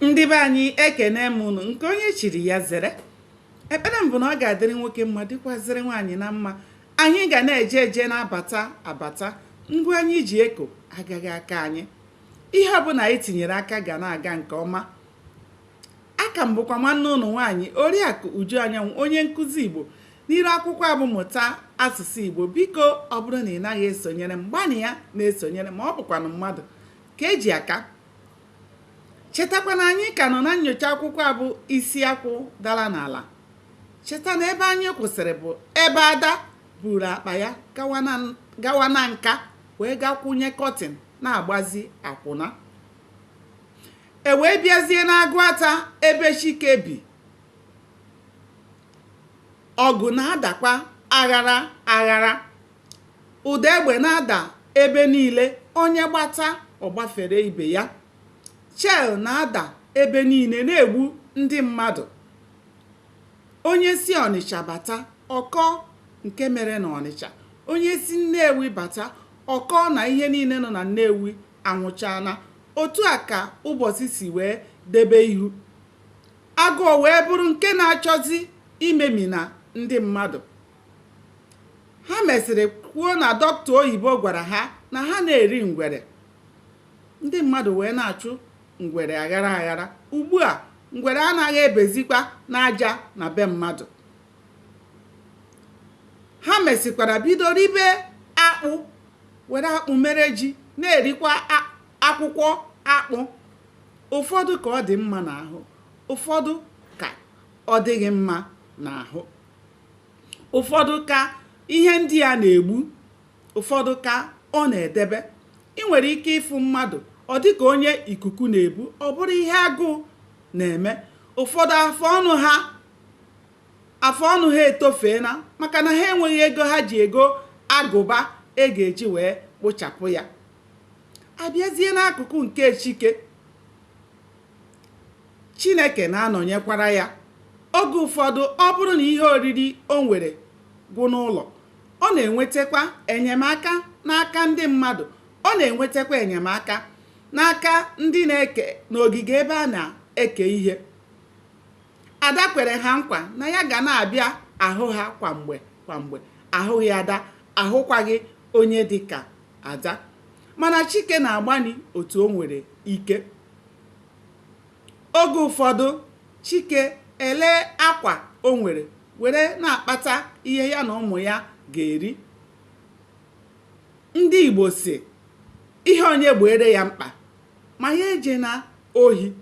Ndị be anyị ekene m unu nke onye chiri ya zere. Ekpere m bụ na ọ ga-adịrị nwoke mma dịkwazịrị nwaanyị na mma. Anyị ga na-eje eje na-abata abata. Ngwa anyị ji eko agaghị aka anyị. Ihe ọbụla anyị tinyere aka ga na-aga nke ọma. Aka m bụkwa nwanne unu nwaanyị Oriakụ Uju Anyanwụ, onye nkụzi Igbo n'iru akwụkwọ abụmụta asụsụ Igbo. Biko ọ bụrụ na ị naghị esonyere m, gbanị ya na-esonyere ma ọ bụkwanụ mmadụ ka eji aka. Chetakwa na anyị ka nọ na nnyocha akwụkwọ a bụ isi akwụ dara n'ala. Cheta na ebe anyị kwụsịrị bụ ebe Ada buru akpa ya gawa na nka wee gakwunye kọtịn na-agbazi akwụna. E wee bịazie n'Agụata ebe Chike bi. Ọgụ na-adakwa aghara aghara. Ụda egbe na-ada ebe niile, onye gbata ọgbafere ibe ya. Chel na-ada ebe niile na-egbu ndị mmadụ. Onye si Ọnịcha bata, ọkọ nke mere na Ọnịcha. Onye si Nnewi bata, ọkọ na ihe niile nọ na Nnewi anwụchana. Otu a ka ụbọchị si wee debe ihu. Agụụ wee bụrụ nke na-achọzi imemina ndị mmadụ. Ha mesịrị kwuo na dọkịta oyibo gwara ha na ha na-eri ngwere. Ndị mmadụ wee na-achụ ngwere aghara aghara. Ugbu a ngwere anaghị ebezikwa n'aja na be mmadụ. Ha mesịkwara bido ribe akpụ, were akpụ mere ji, na-erikwa akwụkwọ akpụ. Ụfọdụ ka ọ dị mma n'ahụ, ụfọdụ ka ọ dịghị mma n'ahụ. Ụfọdụ ka ihe ndị a na-egbu, ụfọdụ ka ọ na-edebe. Ị nwere ike ịfụ mmadụ ọ dị ka onye ikuku na-ebu, ọ bụrụ ihe agụụ na-eme. Ụfọdụ afọ ọnụ ha etofeela maka na ha enweghị ego ha ji ego agụba ga-eji wee kpochapụ ya. Abịazie n'akụkụ nke Chike, Chineke na-anọnyekwara ya. Oge ụfọdụ ọ bụrụ na ihe oriri o nwere gwụ n'ụlọ, ọ na-enwetakwa enyemaka n'aka ndị mmadụ. Ọ na-enwetakwa enyemaka n'aka ndị na-eke n'ogige ebe a na-eke ihe. Ada kwere ha nkwa na ya ga na-abịa ahụ ha kwamgbe ahụghị Ada, ahụkwaghị onye dịka Ada. Mana Chike na-agbani otu o nwere ike. Oge ụfọdụ Chike elee akwa o nwere were na-akpata ihe ya na ụmụ ya ga-eri. Ndị Igbo si ihe onye gbere ya mkpa ma ya eje na ohi.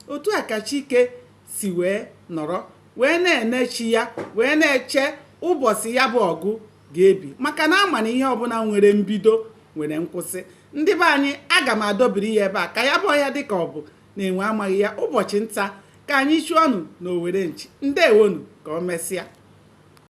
Otu a ka Chike si wee nọrọ wee na-enechi ya, wee na-eche ụbọchị ya bụ ọgụ ga-ebi, maka na ama na ihe ọbụla nwere mbido nwere nkwụsị. Ndị be anyị, aga m adọbiri ya ebe a ka ya bụ ọhịa dịka ọ bụ na-enwe amaghị ya. Ụbọchị nta ka anyị chụọ ọnụ n'Owere Nchi. Ndewonu, ka o mesịa.